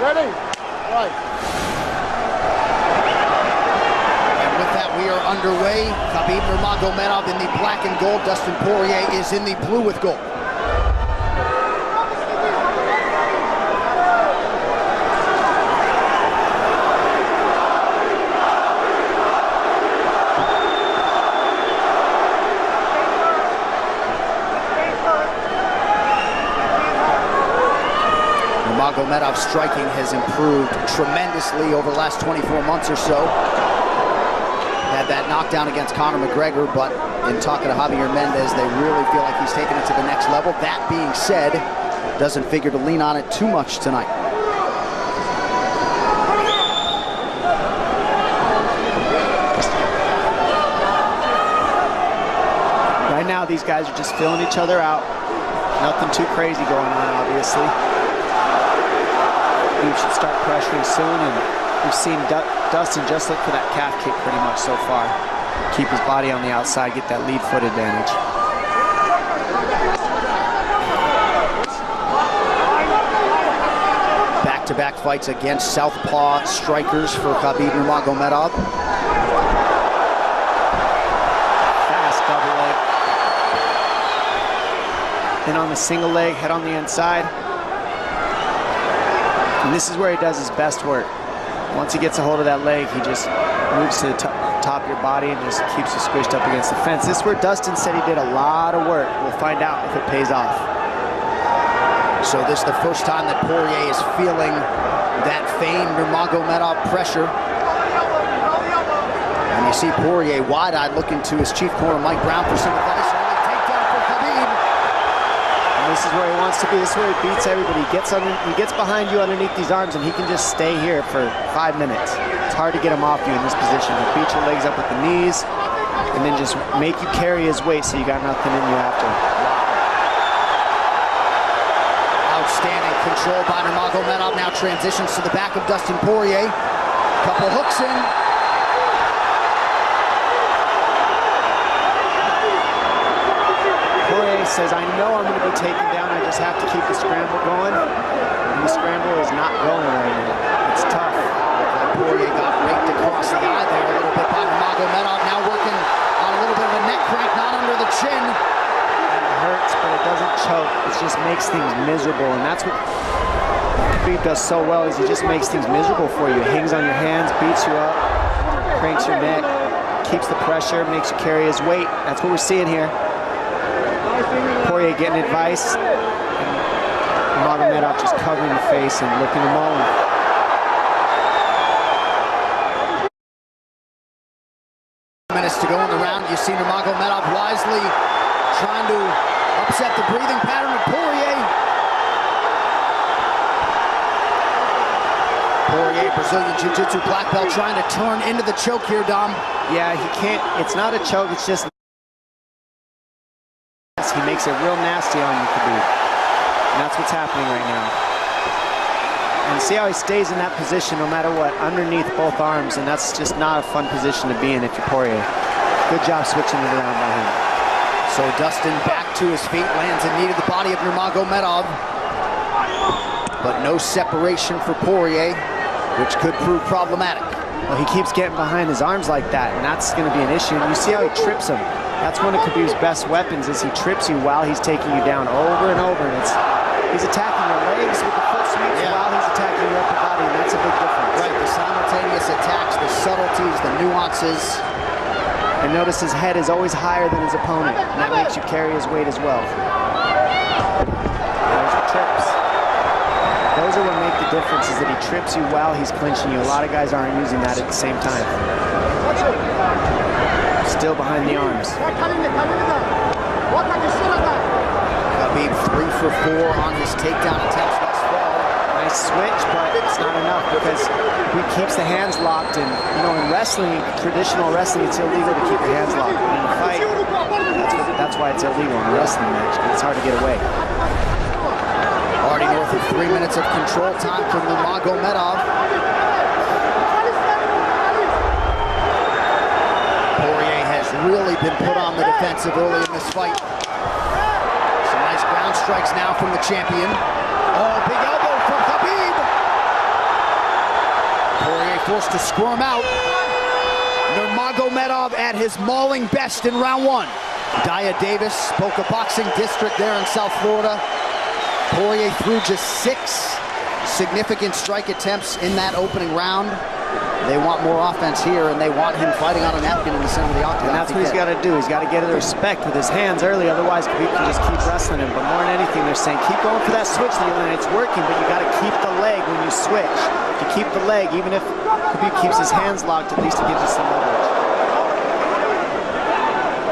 Ready? Right. And with that, we are underway. Khabib Nurmagomedov in the black and gold. Dustin Poirier is in the blue with gold. Nurmagomedov's striking has improved tremendously over the last 24 months or so. Had that knockdown against Conor McGregor, but in talking to Javier Mendez, they really feel like he's taken it to the next level. That being said, doesn't figure to lean on it too much tonight. Right now, these guys are just filling each other out. Nothing too crazy going on, obviously. We should start pressuring soon, and we've seen Dustin just look for that calf kick pretty much so far. Keep his body on the outside, get that lead foot advantage. Back-to-back fights against southpaw strikers for Khabib Nurmagomedov. Fast double leg. Then on the single leg, head on the inside. And this is where he does his best work. Once he gets a hold of that leg, he just moves to the top of your body and just keeps you squished up against the fence. This is where Dustin said he did a lot of work. We'll find out if it pays off. So this is the first time that Porье is feeling that famed Nurmagomedov pressure. And you see Porьe wide-eyed looking to his chief corner, Mike Brown, for some advice. Early takedown for Khabib. This is where he wants to be. This is where he beats everybody. He gets behind you underneath these arms, and he can just stay here for 5 minutes. It's hard to get him off you in this position. He beats your legs up with the knees, and then just make you carry his weight so you got nothing in you after. Outstanding control by Nurmagomedov. Now transitions to the back of Dustin Poirier. Couple hooks in. Says, I know I'm going to be taken down, I just have to keep the scramble going. And the scramble is not going right now. It's tough. Porье got raked across the eye there a little bit by Nurmagomedov. Now working on a little bit of a neck crank, not under the chin. It hurts, but it doesn't choke. It just makes things miserable, and that's what Khabib does so well, is he just makes things miserable for you. Hangs on your hands, beats you up, cranks your neck, keeps the pressure, makes you carry his weight. That's what we're seeing here. Porьe getting advice, and Nurmagomedov just covering the face and looking him all in. Minutes to go in the round. You see Nurmagomedov wisely trying to upset the breathing pattern of Porьe. Porьe, Brazilian Jiu-Jitsu black belt, trying to turn into the choke here, Dom. Yeah, he can't. It's not a choke. It's just. He makes it real nasty on you, Khabib. And that's what's happening right now. And see how he stays in that position no matter what, underneath both arms, and that's just not a fun position to be in if you're Porьe. Good job switching it around by him. So Dustin back to his feet, lands in knee to the body of Nurmagomedov. But no separation for Porьe, which could prove problematic. Well, he keeps getting behind his arms like that, and that's going to be an issue. And you see how he trips him. That's one of Khabib's best weapons, is he trips you while he's taking you down over and over. And he's attacking your legs with the foot sweeps while he's attacking your upper body, and that's a big difference. Right, the simultaneous attacks, the subtleties, the nuances. And notice his head is always higher than his opponent, and that makes you carry his weight as well. There's the trips. Those are what make the difference, is that he trips you while he's clinching you. A lot of guys aren't using that at the same time. Still behind the arms. Khabib 3 for 4 on his takedown attempts thus far. Nice switch, but it's not enough because he keeps the hands locked. And you know, in wrestling, traditional wrestling, it's illegal to keep the hands locked. And in a fight, that's why it's illegal in a wrestling match, because it's hard to get away. Already north of 3 minutes of control time for Nurmagomedov. Porьe has really been put on the defensive early in this fight. Some nice ground strikes now from the champion. Oh, big elbow from Khabib. forced to squirm out. Nurmagomedov at his mauling best in round one. Daya Davis, Boca Boxing District there in South Florida. Porье threw just 6 significant strike attempts in that opening round. They want more offense here, and they want him fighting on a napkin in the center of the octagon. And that's what he's got to do. He's got to get the respect with his hands early, otherwise Khabib can just keep wrestling him. But more than anything, they're saying keep going for that switch, and it's working, but you got to keep the leg when you switch. To keep the leg, even if Khabib keeps his hands locked, at least it gives you some leverage.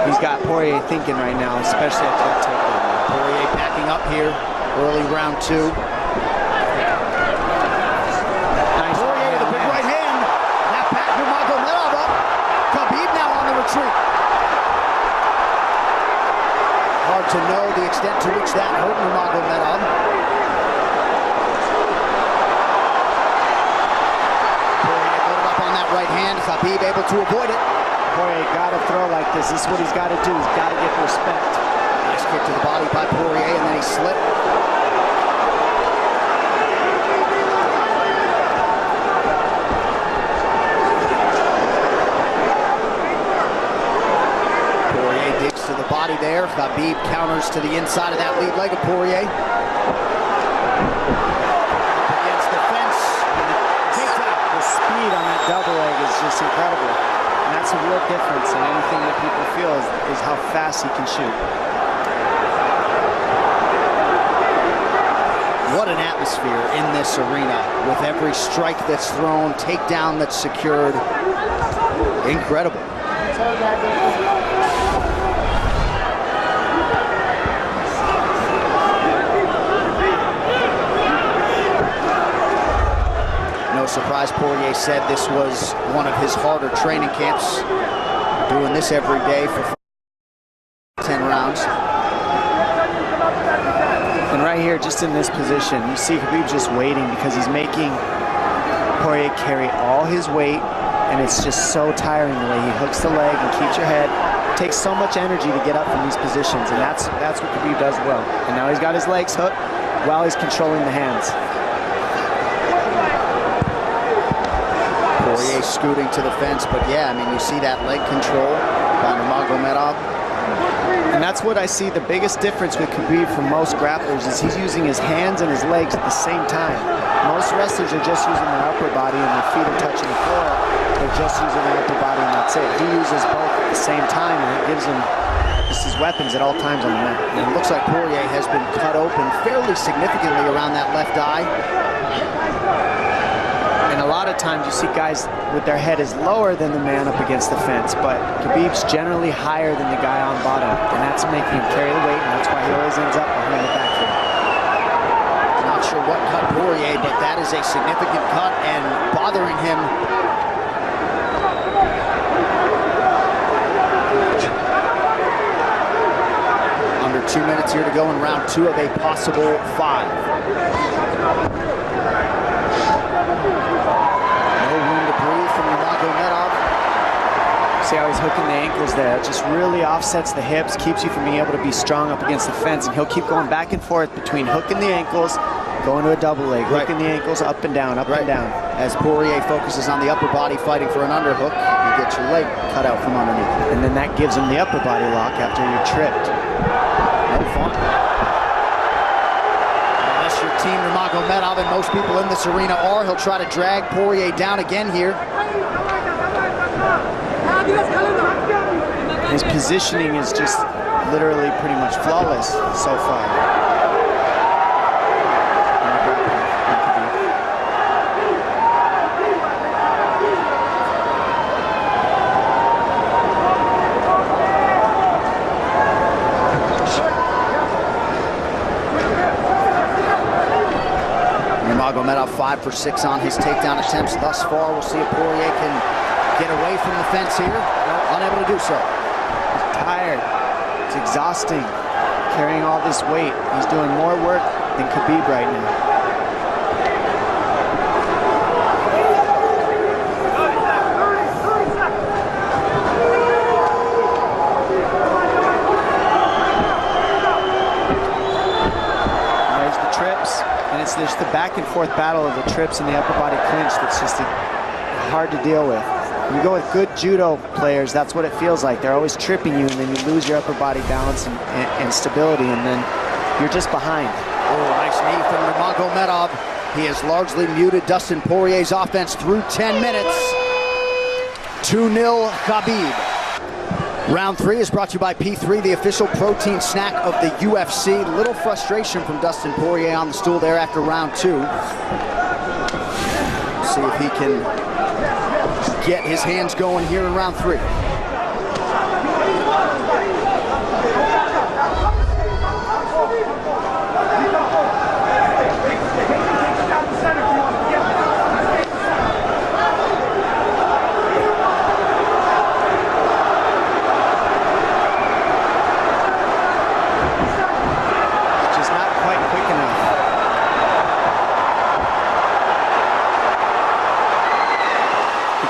He's got Porьe thinking right now, especially at that takedown. Porьe backing up here, early round 2. Nice Porьe with a big right hand. That backed Nurmagomedov up. Khabib now on the retreat. Hard to know the extent to which that hurt Nurmagomedov. Porьe loaded up on that right hand. Khabib able to avoid it. Porьe got to throw like this. This is what he's got to do. He's got to get respect. Nice kick to the body by Porьe, and then he slipped. Porьe digs to the body there. Khabib counters to the inside of that lead leg of Porьe. Up against the fence. The speed on that double leg is just incredible. And that's a real difference in anything that people feel is how fast he can shoot. What an atmosphere in this arena with every strike that's thrown, takedown that's secured. Incredible. No surprise, Porьe said this was one of his harder training camps. Doing this every day for 10 rounds. And right here, just in this position, you see Khabib just waiting because he's making Porьe carry all his weight, and it's just so tiring the way he hooks the leg and keeps your head. It takes so much energy to get up from these positions, and that's what Khabib does well. And now he's got his legs hooked while he's controlling the hands. Porьe scooting to the fence, but yeah, I mean, you see that leg control by Nurmagomedov. And that's what I see the biggest difference with Khabib from most grapplers is he's using his hands and his legs at the same time. Most wrestlers are just using their upper body and their feet are touching the floor. They're just using their upper body and that's it. He uses both at the same time, and it gives him just his weapons at all times on the mat. And it looks like Porьe has been cut open fairly significantly around that left eye. And a lot of times you see guys with their head is lower than the man up against the fence, but Khabib's generally higher than the guy on bottom, and that's making him carry the weight, and that's why he always ends up behind the back here. Not sure what cut Porьe, but that is a significant cut and bothering him. Under 2 minutes here to go in round 2 of a possible 5. See how he's hooking the ankles there. It just really offsets the hips, keeps you from being able to be strong up against the fence, and he'll keep going back and forth between hooking the ankles, going to a double leg, hooking the ankles up and down, up and down. As Porьe focuses on the upper body fighting for an underhook, you get your leg cut out from underneath. And then that gives him the upper body lock after you're tripped. No fun. Unless you're Team Nurmagomedov, and most people in this arena are, he'll try to drag Porьe down again here. His positioning is just literally pretty much flawless so far. Nurmagomedov 5 for 6 on his takedown attempts thus far. We'll see if Porьe can get away from the fence here. Unable to do so. He's tired. It's exhausting carrying all this weight. He's doing more work than Khabib right now. There's the trips, and it's just the back and forth battle of the trips and the upper body clinch that's just hard to deal with. When you go with good judo players, that's what it feels like. They're always tripping you, and then you lose your upper body balance and stability, and then you're just behind. Oh, nice knee from Nurmagomedov. He has largely muted Dustin Poirier's offense through 10 minutes. 2-0 Khabib. Round 3 is brought to you by P3, the official protein snack of the UFC. Little frustration from Dustin Poirier on the stool there after round 2. See if he can get his hands going here in round 3.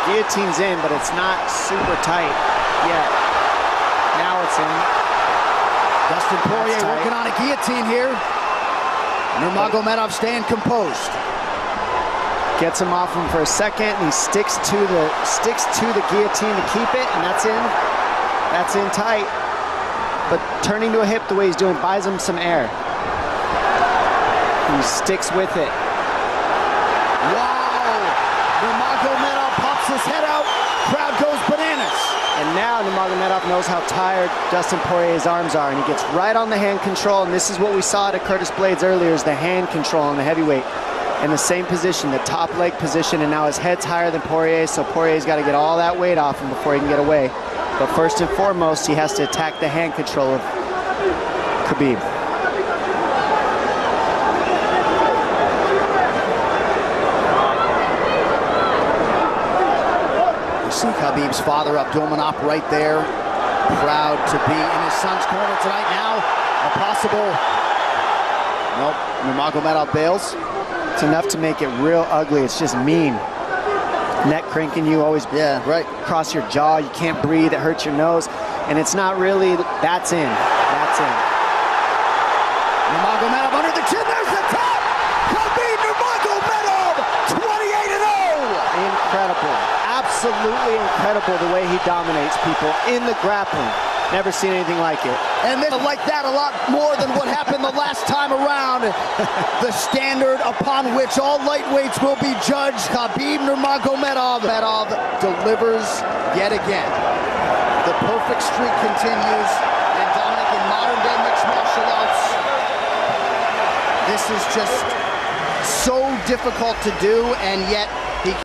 Guillotine's in, but it's not super tight yet. Now it's in. Dustin Poirier working on a guillotine here. Nurmagomedov staying composed. Gets him off him for a second, and he sticks to the guillotine to keep it, and that's in. That's in tight. But turning to a hip the way he's doing buys him some air. He sticks with it. Wow! Nurmagomedov pops his head out, crowd goes bananas. And now Nurmagomedov knows how tired Dustin Poirier's arms are, and he gets right on the hand control, and this is what we saw at Curtis Blades earlier, is the hand control on the heavyweight. In the same position, the top leg position, and now his head's higher than Poirier, so Poirier's got to get all that weight off him before he can get away. But first and foremost, he has to attack the hand control of Khabib. See Khabib's father, Abdulmanap, right there. Proud to be in his son's corner tonight. Now, a possible... Nope, Nurmagomedov bails. It's enough to make it real ugly. It's just mean. Neck cranking you, always across your jaw. You can't breathe, it hurts your nose. And it's not really, that's in. That's in. Nurmagomedov under the chin, there's the top! Khabib Nurmagomedov, 28-0! Incredible. Absolutely incredible the way he dominates people in the grappling. Never seen anything like it. And then like that a lot more than what happened the last time around. The standard upon which all lightweights will be judged. Khabib Nurmagomedov delivers yet again. The perfect streak continues. And Dominic, in modern day mixed martial arts, this is just so difficult to do, and yet